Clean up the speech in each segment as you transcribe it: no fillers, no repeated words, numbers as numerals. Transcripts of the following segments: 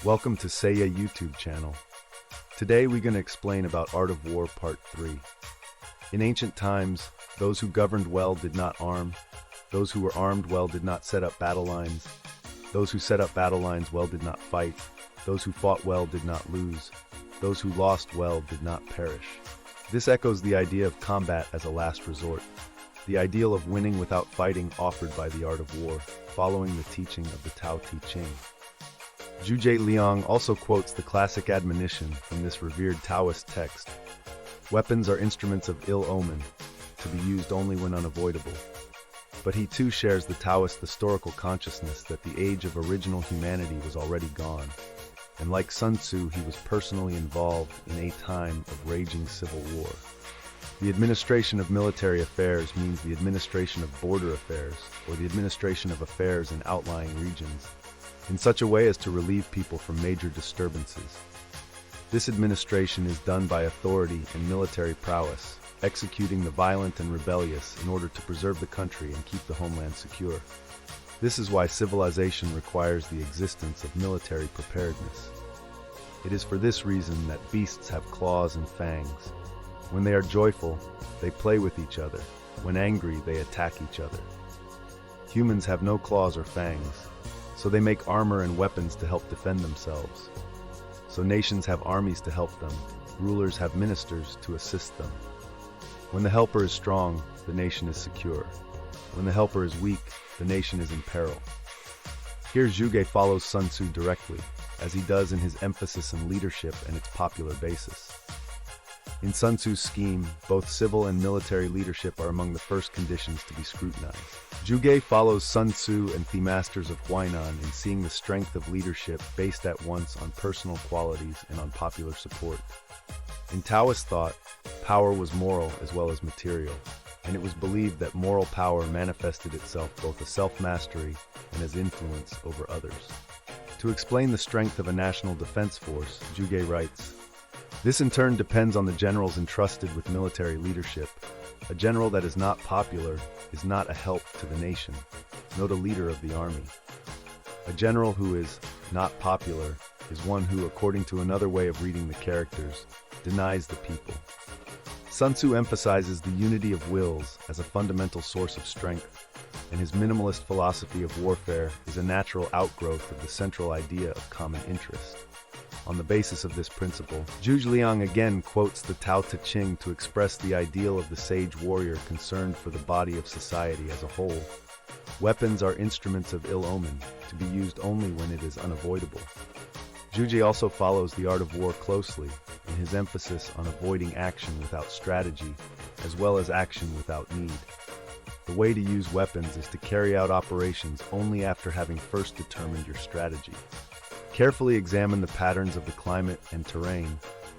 Welcome to Sayya YouTube channel. Today we're going to explain about Art of War Part 3. In ancient times, those who governed well did not arm, those who were armed well did not set up battle lines, those who set up battle lines well did not fight, those who fought well did not lose, those who lost well did not perish. This echoes the idea of combat as a last resort, the ideal of winning without fighting offered by the art of war, following the teaching of the Tao Te Ching. Zhuge Liang also quotes the classic admonition from this revered Taoist text: "Weapons are instruments of ill omen, to be used only when unavoidable." But he too shares the Taoist historical consciousness that the age of original humanity was already gone, and like Sun Tzu, he was personally involved in a time of raging civil war. The administration of military affairs means the administration of border affairs, or the administration of affairs in outlying regions, in such a way as to relieve people from major disturbances. This administration is done by authority and military prowess, executing the violent and rebellious in order to preserve the country and keep the homeland secure. This is why civilization requires the existence of military preparedness. It is for this reason that beasts have claws and fangs. When they are joyful, they play with each other. When angry, they attack each other. Humans have no claws or fangs, so they make armor and weapons to help defend themselves. So nations have armies to help them, rulers have ministers to assist them. When the helper is strong, the nation is secure. When the helper is weak, the nation is in peril. Here Zhuge follows Sun Tzu directly, as he does in his emphasis on leadership and its popular basis. In Sun Tzu's scheme, both civil and military leadership are among the first conditions to be scrutinized. Zhuge follows Sun Tzu and the masters of Huainan in seeing the strength of leadership based at once on personal qualities and on popular support. In Taoist thought, power was moral as well as material, and it was believed that moral power manifested itself both as self-mastery and as influence over others. To explain the strength of a national defense force, Zhuge writes, "This in turn depends on the generals entrusted with military leadership. A general that is not popular is not a help to the nation, nor the leader of the army. A general who is not popular is one who, according to another way of reading the characters, denies the people." Sun Tzu emphasizes the unity of wills as a fundamental source of strength, and his minimalist philosophy of warfare is a natural outgrowth of the central idea of common interest. On the basis of this principle, Zhuge Liang again quotes the Tao Te Ching to express the ideal of the sage warrior concerned for the body of society as a whole. Weapons are instruments of ill omen, to be used only when it is unavoidable. Zhuge also follows the art of war closely in his emphasis on avoiding action without strategy, as well as action without need. The way to use weapons is to carry out operations only after having first determined your strategy. Carefully examine the patterns of the climate and terrain,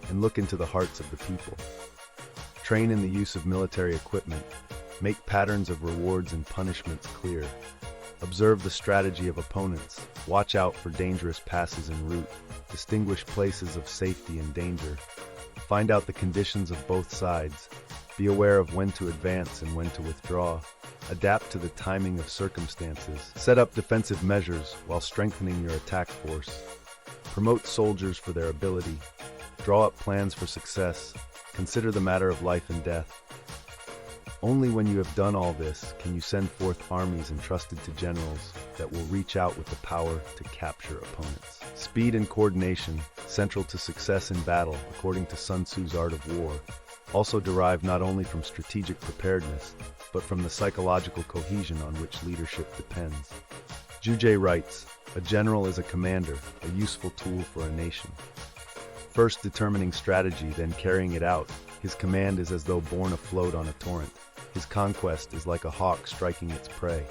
and look into the hearts of the people. Train in the use of military equipment. Make patterns of rewards and punishments clear. Observe the strategy of opponents. Watch out for dangerous passes en route. Distinguish places of safety and danger. Find out the conditions of both sides. Be aware of when to advance and when to withdraw. Adapt to the timing of circumstances. Set up defensive measures while strengthening your attack force. Promote soldiers for their ability. Draw up plans for success. Consider the matter of life and death. Only when you have done all this can you send forth armies entrusted to generals that will reach out with the power to capture opponents. Speed and coordination, central to success in battle according to Sun Tzu's art of war, also derive not only from strategic preparedness, but from the psychological cohesion on which leadership depends. Zhuge writes, "A general is a commander, a useful tool for a nation. First determining strategy, then carrying it out, his command is as though borne afloat on a torrent. His conquest is like a hawk striking its prey.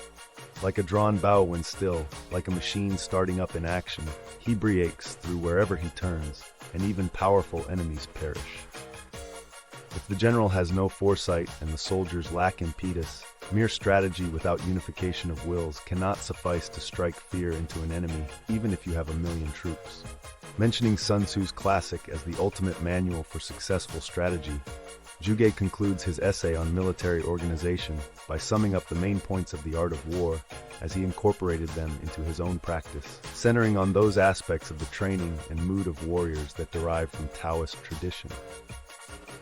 Like a drawn bow when still, like a machine starting up in action, he breaks through wherever he turns, and even powerful enemies perish." If the general has no foresight and the soldiers lack impetus, mere strategy without unification of wills cannot suffice to strike fear into an enemy, even if you have 1,000,000 troops. Mentioning Sun Tzu's classic as the ultimate manual for successful strategy, Zhuge concludes his essay on military organization by summing up the main points of the art of war as he incorporated them into his own practice, centering on those aspects of the training and mood of warriors that derive from Taoist tradition.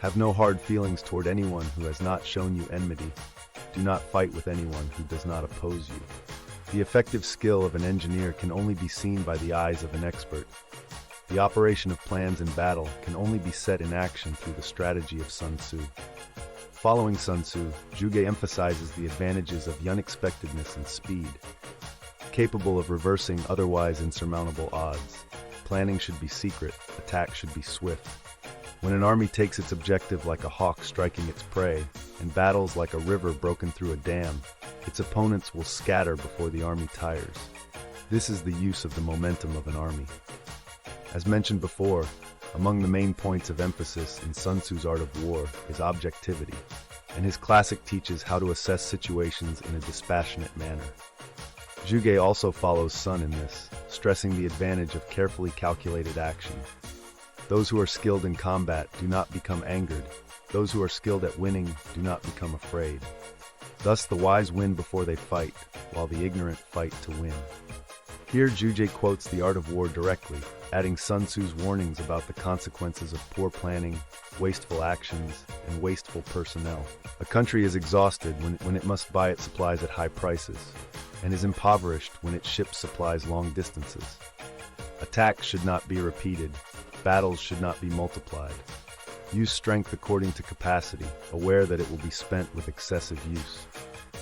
Have no hard feelings toward anyone who has not shown you enmity. Do not fight with anyone who does not oppose you. The effective skill of an engineer can only be seen by the eyes of an expert. The operation of plans in battle can only be set in action through the strategy of Sun Tzu. Following Sun Tzu, Zhuge emphasizes the advantages of unexpectedness and speed. Capable of reversing otherwise insurmountable odds, planning should be secret, attack should be swift. When an army takes its objective like a hawk striking its prey, and battles like a river broken through a dam, its opponents will scatter before the army tires. This is the use of the momentum of an army. As mentioned before, among the main points of emphasis in Sun Tzu's art of war is objectivity, and his classic teaches how to assess situations in a dispassionate manner. Zhuge also follows Sun in this, stressing the advantage of carefully calculated action. Those who are skilled in combat do not become angered. Those who are skilled at winning do not become afraid. Thus the wise win before they fight, while the ignorant fight to win. Here Zhuge quotes the art of war directly, adding Sun Tzu's warnings about the consequences of poor planning, wasteful actions, and wasteful personnel. A country is exhausted when it must buy its supplies at high prices, and is impoverished when it ships supplies long distances. Attacks should not be repeated. Battles should not be multiplied. Use strength according to capacity, aware that it will be spent with excessive use.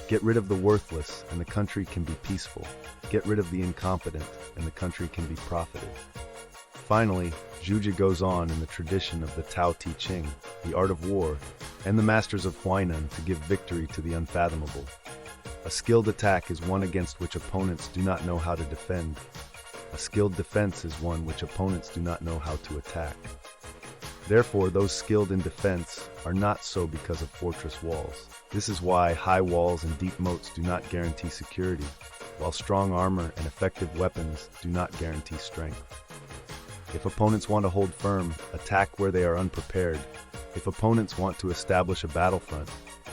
Get rid of the worthless, and the country can be peaceful. Get rid of the incompetent, and the country can be profited. Finally, Zhuge goes on in the tradition of the Tao Te Ching, the art of war, and the masters of Huainan to give victory to the unfathomable. A skilled attack is one against which opponents do not know how to defend. A skilled defense is one which opponents do not know how to attack. Therefore, those skilled in defense are not so because of fortress walls. This is why high walls and deep moats do not guarantee security, while strong armor and effective weapons do not guarantee strength. If opponents want to hold firm, attack where they are unprepared. If opponents want to establish a battlefront,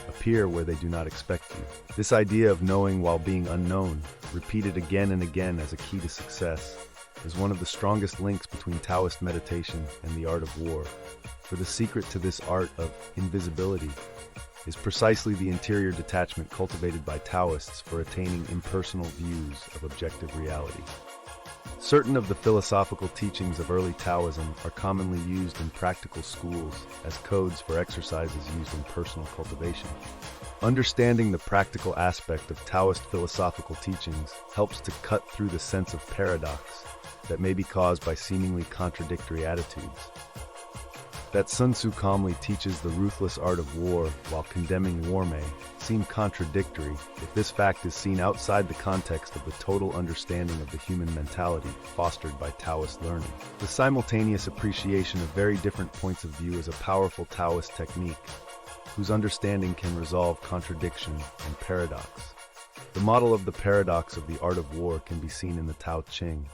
appear where they do not expect you. This idea of knowing while being unknown, repeated again and again as a key to success, is one of the strongest links between Taoist meditation and the art of war. For the secret to this art of invisibility is precisely the interior detachment cultivated by Taoists for attaining impersonal views of objective reality. Certain of the philosophical teachings of early Taoism are commonly used in practical schools as codes for exercises used in personal cultivation. Understanding the practical aspect of Taoist philosophical teachings helps to cut through the sense of paradox that may be caused by seemingly contradictory attitudes. That Sun Tzu calmly teaches the ruthless art of war while condemning war may seem contradictory if this fact is seen outside the context of the total understanding of the human mentality fostered by Taoist learning. The simultaneous appreciation of very different points of view is a powerful Taoist technique whose understanding can resolve contradiction and paradox. The model of the paradox of the art of war can be seen in the Tao Te Ching.